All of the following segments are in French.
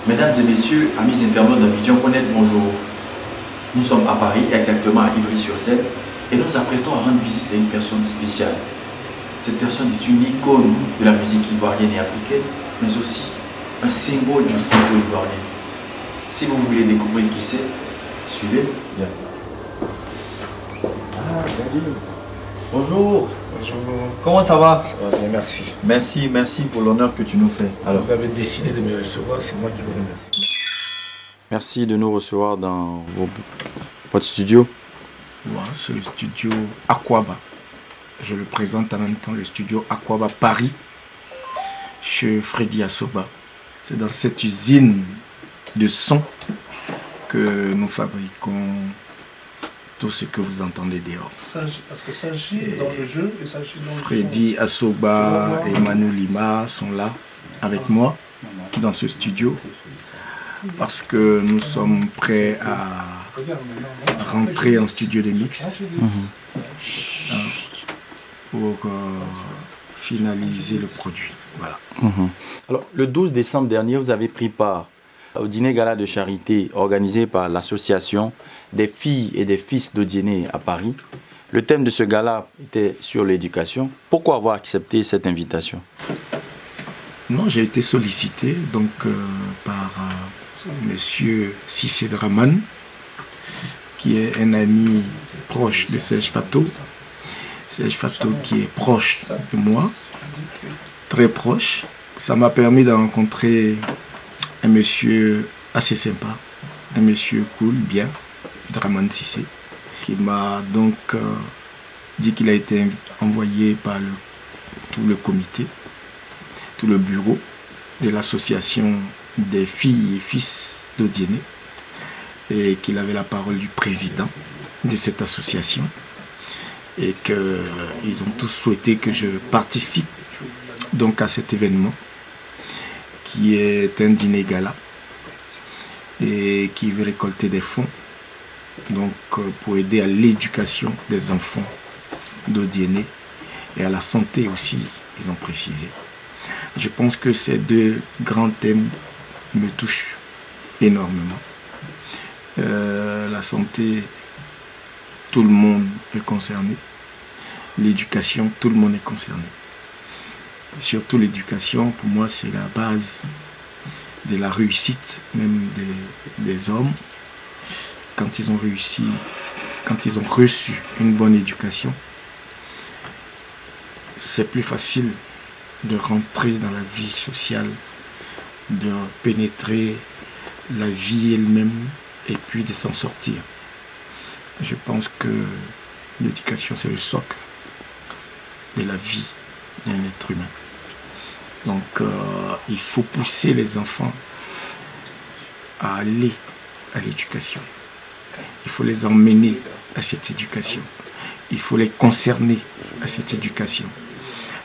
Mesdames et messieurs, amis internautes d'Abidjan Connect, bonjour. Nous sommes à Paris, exactement à Ivry-sur-Seine, et nous apprêtons à rendre visite à une personne spéciale. Cette personne est une icône de la musique ivoirienne et africaine, mais aussi un symbole du football ivoirien. Si vous voulez découvrir qui c'est, suivez. Bien. Ah, bonjour. Bonjour. Comment ça va? Ça va bien, merci. Merci pour l'honneur que tu nous fais. Alors, vous avez décidé de me recevoir, c'est moi qui vous remercie. Merci de nous recevoir dans votre studio. Ouais, c'est le studio Aquaba. Je le présente en même temps, le studio Aquaba Paris, chez Freddy Assoba. C'est dans cette usine de son que nous fabriquons tout ce que vous entendez dehors. Parce que s'agit dans le jeu et s'agit dans le Freddy Assoba et Manu Lima sont là avec moi dans ce studio parce que nous sommes prêts à rentrer en studio de mix pour finaliser le produit. Voilà. Alors, le 12 décembre dernier, vous avez pris part au dîner gala de charité organisé par l'association des filles et des fils d'Odiéné à Paris. Le thème de ce gala était sur l'éducation. Pourquoi avoir accepté cette invitation? Non, j'ai été sollicité donc par monsieur Cissé Draman, qui est un ami proche de Serge Fato. Serge Fato qui est proche de moi, très proche. Ça m'a permis de rencontrer un monsieur assez sympa, un monsieur cool, bien, Draman Cissé, qui m'a donc dit qu'il a été envoyé par tout le comité, tout le bureau de l'association des filles et fils d'Odiéné, et qu'il avait la parole du président de cette association, et qu'ils ont tous souhaité que je participe donc à cet événement qui est un dîner gala et qui veut récolter des fonds donc pour aider à l'éducation des enfants d'Odiéné et à la santé aussi, ils ont précisé. Je pense que ces deux grands thèmes me touchent énormément. La santé, tout le monde est concerné. L'éducation, tout le monde est concerné. Surtout l'éducation, pour moi, c'est la base de la réussite, même des hommes. Quand ils ont réussi, quand ils ont reçu une bonne éducation, c'est plus facile de rentrer dans la vie sociale, de pénétrer la vie elle-même et puis de s'en sortir. Je pense que l'éducation, c'est le socle de la vie d'un être humain. Donc, il faut pousser les enfants à aller à l'éducation. Il faut les emmener à cette éducation. Il faut les concerner à cette éducation.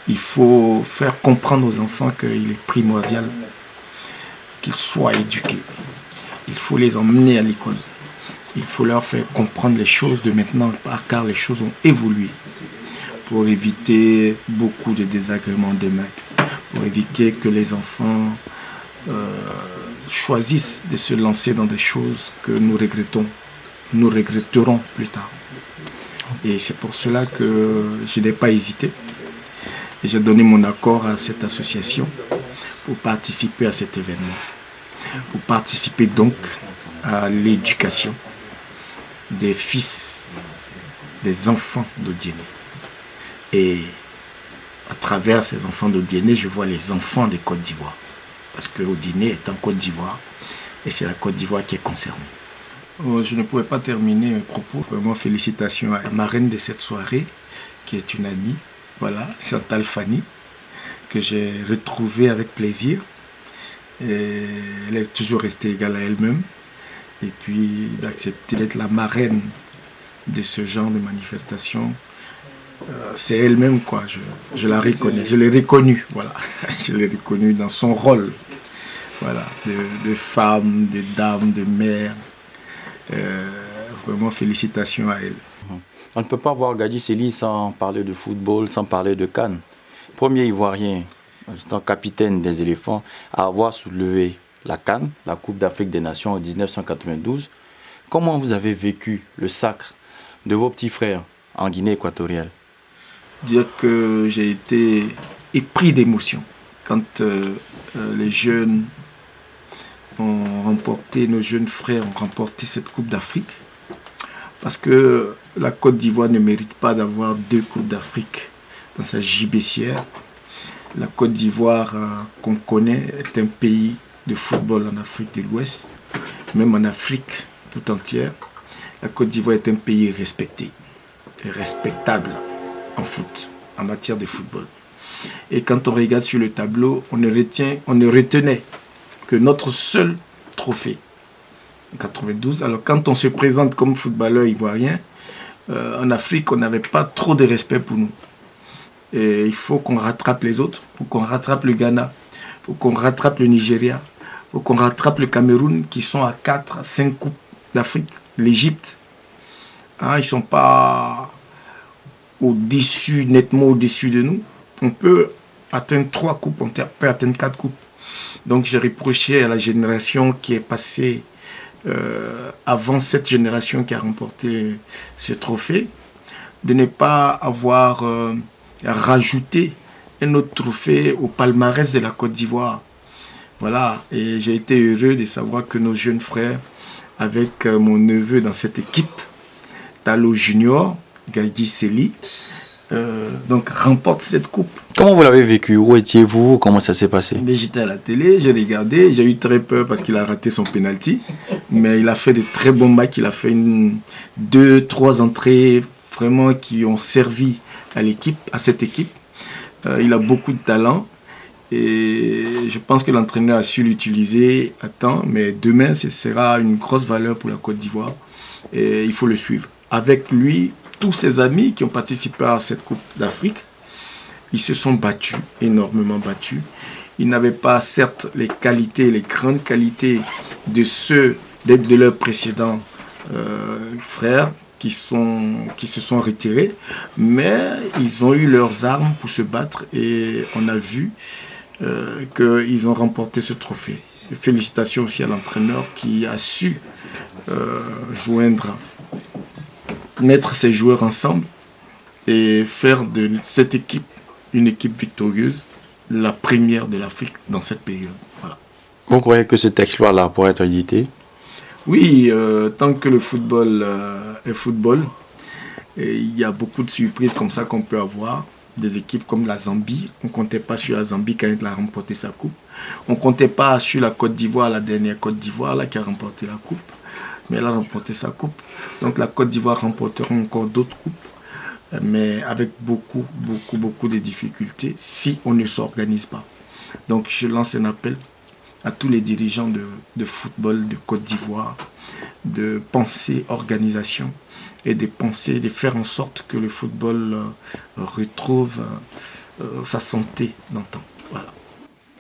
Il faut faire comprendre aux enfants qu'il est primordial qu'ils soient éduqués. Il faut les emmener à l'école. Il faut leur faire comprendre les choses de maintenant, car les choses ont évolué, pour éviter beaucoup de désagréments demain, pour éviter que les enfants choisissent de se lancer dans des choses que nous regretterons plus tard. Et c'est pour cela que je n'ai pas hésité. Et j'ai donné mon accord à cette association pour participer à cet événement, pour participer donc à l'éducation des fils, des enfants d'Odiéné. Et à travers ces enfants d'Odiéné, je vois les enfants des Côte d'Ivoire. Parce que Odiéné est en Côte d'Ivoire et c'est la Côte d'Ivoire qui est concernée. Je ne pouvais pas terminer mes propos. Vraiment, félicitations à la marraine de cette soirée, qui est une amie, voilà, Chantal Fanny, que j'ai retrouvée avec plaisir. Et elle est toujours restée égale à elle-même. Et puis d'accepter d'être la marraine de ce genre de manifestation, c'est elle-même, quoi. Je la reconnais, je l'ai reconnue, voilà. Je l'ai reconnue dans son rôle, voilà, de femme, de dame, de mère. Vraiment félicitations à elle. On ne peut pas voir Gadji Sely sans parler de football, sans parler de CAN. Premier Ivoirien, étant capitaine des éléphants, à avoir soulevé la CAN, la Coupe d'Afrique des Nations en 1992. Comment vous avez vécu le sacre de vos petits frères en Guinée équatoriale? Dire que j'ai été épris d'émotion quand les jeunes ont remporté, nos jeunes frères ont remporté cette Coupe d'Afrique. Parce que la Côte d'Ivoire ne mérite pas d'avoir 2 Coupes d'Afrique dans sa gibecière. La Côte d'Ivoire qu'on connaît est un pays de football en Afrique de l'Ouest, même en Afrique tout entière. La Côte d'Ivoire est un pays respecté et respectable en foot, en matière de football. Et quand on regarde sur le tableau, on ne retenait que notre seul trophée en 92. Alors quand on se présente comme footballeur ivoirien, en Afrique, on n'avait pas trop de respect pour nous. Et il faut qu'on rattrape les autres, il faut qu'on rattrape le Ghana, il faut qu'on rattrape le Nigeria, il faut qu'on rattrape le Cameroun qui sont à 4, 5 coupes d'Afrique, l'Égypte. Hein, ils ne sont pas au-dessus, nettement au-dessus de nous. On peut atteindre 3 coupes, on peut atteindre 4 coupes. Donc j'ai reproché à la génération qui est passée avant cette génération qui a remporté ce trophée de ne pas avoir rajouté un autre trophée au palmarès de la Côte d'Ivoire. Voilà, et j'ai été heureux de savoir que nos jeunes frères, avec mon neveu dans cette équipe, Talo Junior, Gaïdi Seli, donc remporte cette coupe. Comment vous l'avez vécu? Où étiez-vous? Comment ça s'est passé? Mais j'étais à la télé, j'ai regardé, j'ai eu très peur parce qu'il a raté son penalty, mais il a fait de très bons matchs, il a fait 2-3 entrées vraiment qui ont servi à l'équipe, à cette équipe. Il a beaucoup de talent et je pense que l'entraîneur a su l'utiliser à temps, mais demain ce sera une grosse valeur pour la Côte d'Ivoire et il faut le suivre. Avec lui, tous ses amis qui ont participé à cette Coupe d'Afrique, ils se sont battus, énormément battus. Ils n'avaient pas, certes, les qualités, les grandes qualités de leurs précédents frères qui se sont retirés, mais ils ont eu leurs armes pour se battre et on a vu qu'ils ont remporté ce trophée. Et félicitations aussi à l'entraîneur qui a su mettre ses joueurs ensemble et faire de cette équipe une équipe victorieuse, la première de l'Afrique dans cette période. Voilà. Vous croyez que cet exploit-là pourrait être édité? Oui, tant que le football est football, il y a beaucoup de surprises comme ça qu'on peut avoir. Des équipes comme la Zambie, on ne comptait pas sur la Zambie quand elle a remporté sa coupe. On ne comptait pas sur la Côte d'Ivoire, la dernière Côte d'Ivoire là, qui a remporté la coupe. Mais elle a remporté sa coupe. Donc la Côte d'Ivoire remportera encore d'autres coupes, mais avec beaucoup de difficultés si on ne s'organise pas. Donc je lance un appel à tous les dirigeants de football de Côte d'Ivoire de penser organisation et de faire en sorte que le football retrouve sa santé d'antan. Voilà.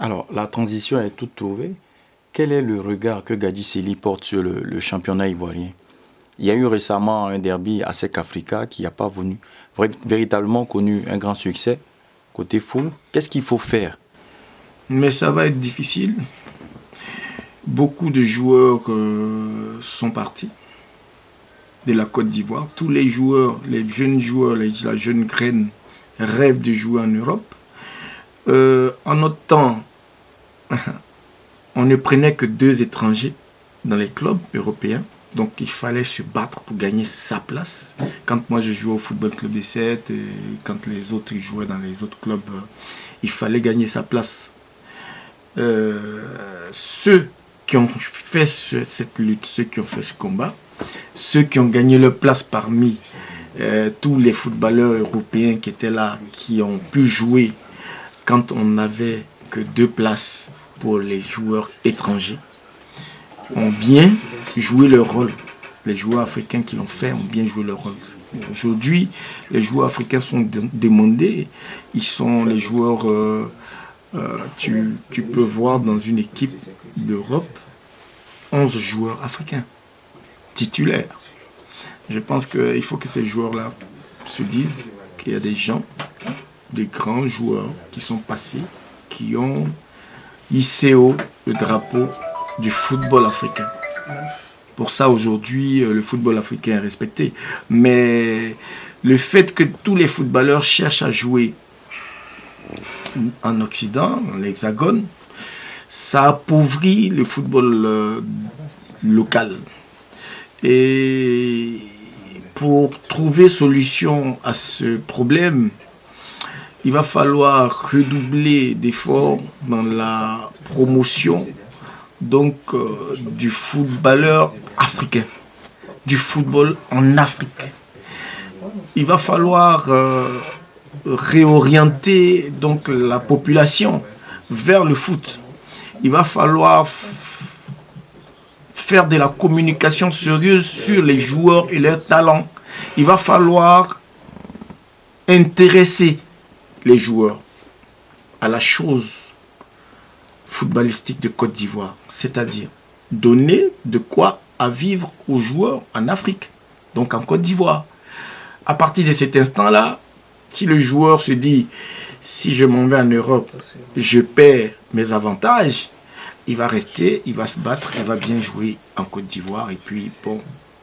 Alors, la transition est toute trouvée. Quel est le regard que Gaïdi Seli porte sur le championnat ivoirien? Il y a eu récemment un derby à SEC Africa qui n'a pas véritablement connu un grand succès côté foule. Qu'est-ce qu'il faut faire? Mais ça va être difficile. Beaucoup de joueurs sont partis de la Côte d'Ivoire. Tous les joueurs, les jeunes joueurs, la jeune graine rêvent de jouer en Europe. En notre temps, on ne prenait que 2 étrangers dans les clubs européens. Donc il fallait se battre pour gagner sa place. Quand moi je jouais au Football Club des 7 et quand les autres jouaient dans les autres clubs, il fallait gagner sa place. Ceux qui ont fait cette lutte, ceux qui ont fait ce combat, ceux qui ont gagné leur place parmi tous les footballeurs européens qui étaient là, qui ont pu jouer quand on n'avait que 2 places pour les joueurs étrangers, ont bien joué leur rôle. Les joueurs africains qui l'ont fait ont bien joué leur rôle. Aujourd'hui, les joueurs africains sont demandés. Ils sont les joueurs... tu peux voir dans une équipe d'Europe 11 joueurs africains titulaires. Je pense qu'il faut que ces joueurs-là se disent qu'il y a des gens, des grands joueurs qui sont passés, qui ont hissé haut le drapeau du football africain. Pour ça, aujourd'hui, le football africain est respecté. Mais le fait que tous les footballeurs cherchent à jouer en Occident, dans l'Hexagone, ça appauvrit le football local. Et pour trouver solution à ce problème, il va falloir redoubler d'efforts dans la promotion donc, du footballeur africain, du football en Afrique. Il va falloir réorienter donc, la population vers le foot. Il va falloir faire de la communication sérieuse sur les joueurs et leurs talents. Il va falloir intéresser les joueurs à la chose footballistique de Côte d'Ivoire, c'est-à-dire donner de quoi à vivre aux joueurs en Afrique, donc en Côte d'Ivoire. À partir de cet instant-là, si le joueur se dit, si je m'en vais en Europe, je perds mes avantages, il va rester, il va se battre, il va bien jouer en Côte d'Ivoire. Et puis, bon,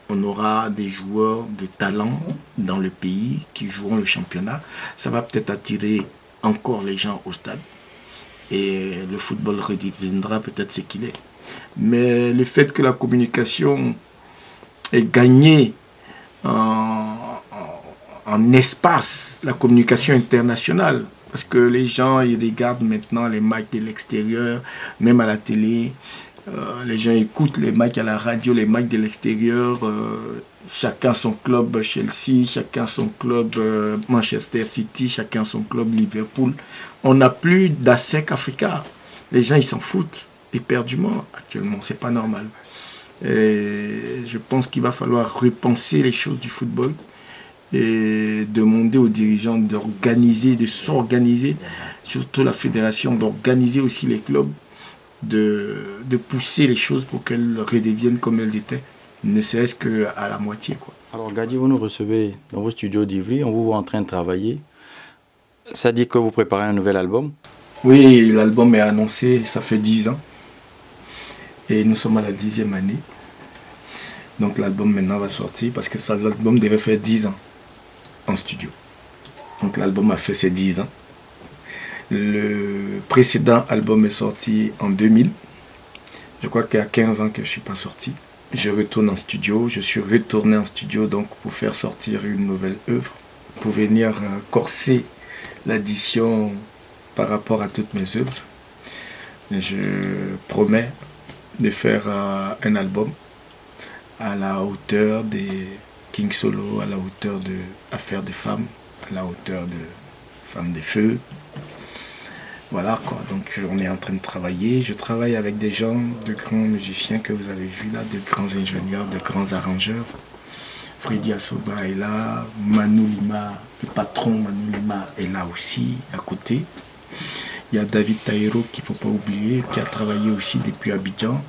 on aura des joueurs de talent dans le pays qui joueront le championnat. Ça va peut-être attirer encore les gens au stade. Et le football redeviendra peut-être ce qu'il est. Mais le fait que la communication ait gagné en espace, la communication internationale, parce que les gens ils regardent maintenant les matchs de l'extérieur, même à la télé. Les gens écoutent les matchs à la radio, les matchs de l'extérieur. Chacun son club Chelsea, chacun son club Manchester City, chacun son club Liverpool. On n'a plus d'ASEC Africa. Les gens ils s'en foutent éperdument actuellement. C'est pas normal. Et je pense qu'il va falloir repenser les choses du football et demander aux dirigeants d'organiser, de s'organiser, surtout la fédération, d'organiser aussi les clubs, de pousser les choses pour qu'elles redeviennent comme elles étaient, ne serait-ce qu'à la moitié, quoi. Alors Gadi, vous nous recevez dans vos studios d'Ivry, on vous voit en train de travailler. Ça dit que vous préparez un nouvel album? Oui, l'album est annoncé, ça fait 10 ans. Et nous sommes à la 10e année. Donc l'album maintenant va sortir parce que l'album devait faire 10 ans en studio. Donc l'album a fait ses 10 ans. Le précédent album est sorti en 2000. Je crois qu'il y a 15 ans que je ne suis pas sorti. Je retourne en studio. Je suis retourné en studio donc pour faire sortir une nouvelle œuvre, pour venir corser l'addition par rapport à toutes mes œuvres. Je promets de faire un album à la hauteur des King Solo, à la hauteur de Affaires des femmes, à la hauteur de Femmes des Feux. Voilà quoi, donc on est en train de travailler. Je travaille avec des gens, de grands musiciens que vous avez vus là, de grands ingénieurs, de grands arrangeurs. Freddy Asoba est là, Manu Lima, le patron Manu Lima est là aussi, à côté. Il y a David Taïro qu'il ne faut pas oublier, qui a travaillé aussi depuis Abidjan.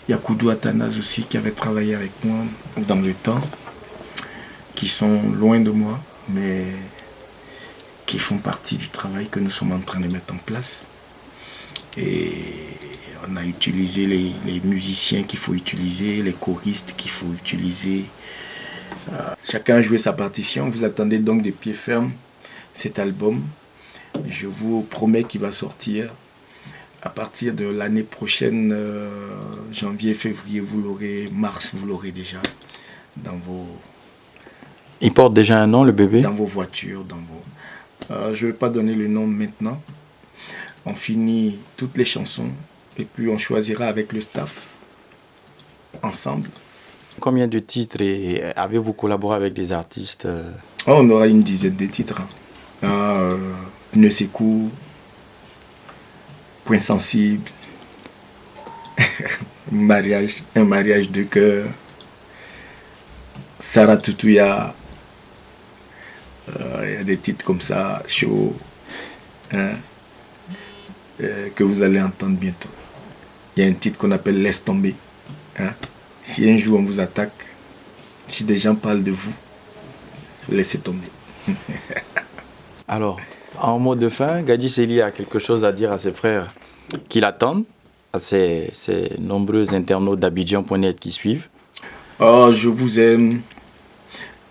Il y a Koudou Athanase aussi qui avait travaillé avec moi dans le temps, qui sont loin de moi, mais qui font partie du travail que nous sommes en train de mettre en place. Et on a utilisé les musiciens qu'il faut utiliser, les choristes qu'il faut utiliser. Chacun a joué sa partition. Vous attendez donc de pied ferme cet album. Je vous promets qu'il va sortir à partir de l'année prochaine, janvier, février, vous l'aurez, mars, vous l'aurez déjà dans vos... Il porte déjà un nom, le bébé? Dans vos voitures, dans vos... je ne vais pas donner le nom maintenant. On finit toutes les chansons et puis on choisira avec le staff, ensemble. Combien de titres et avez-vous collaboré avec des artistes? On aura une dizaine de titres. Pneus Secours, Point Sensible, un mariage de cœur, Sarah Toutouya, il y a des titres comme ça, chauds, hein, que vous allez entendre bientôt. Il y a un titre qu'on appelle Laisse tomber. Hein. Si un jour on vous attaque, si des gens parlent de vous, laissez tomber. Alors, en mot de fin, Gadi Sely a quelque chose à dire à ses frères qui l'attendent à ces nombreux internautes d'Abidjan.net qui suivent? Oh, je vous aime,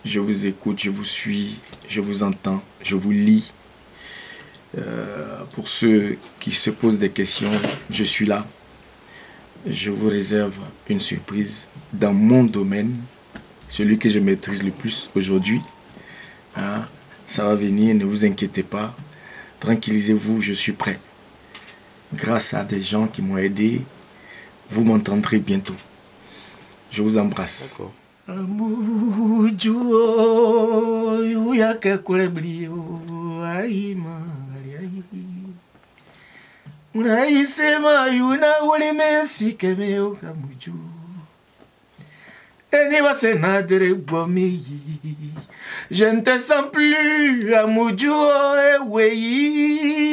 je vous écoute, je vous suis, je vous entends, je vous lis. Pour ceux qui se posent des questions, je suis là. Je vous réserve une surprise dans mon domaine, celui que je maîtrise le plus aujourd'hui. Hein, ça va venir, ne vous inquiétez pas. Tranquillisez-vous, je suis prêt. Grâce à des gens qui m'ont aidé, vous m'entendrez bientôt. Je vous embrasse. D'accord. Unaisema yuna ulimesi kemeo kamuju Eni base nadere bomeyi Je ne te sens plus amuju eweyi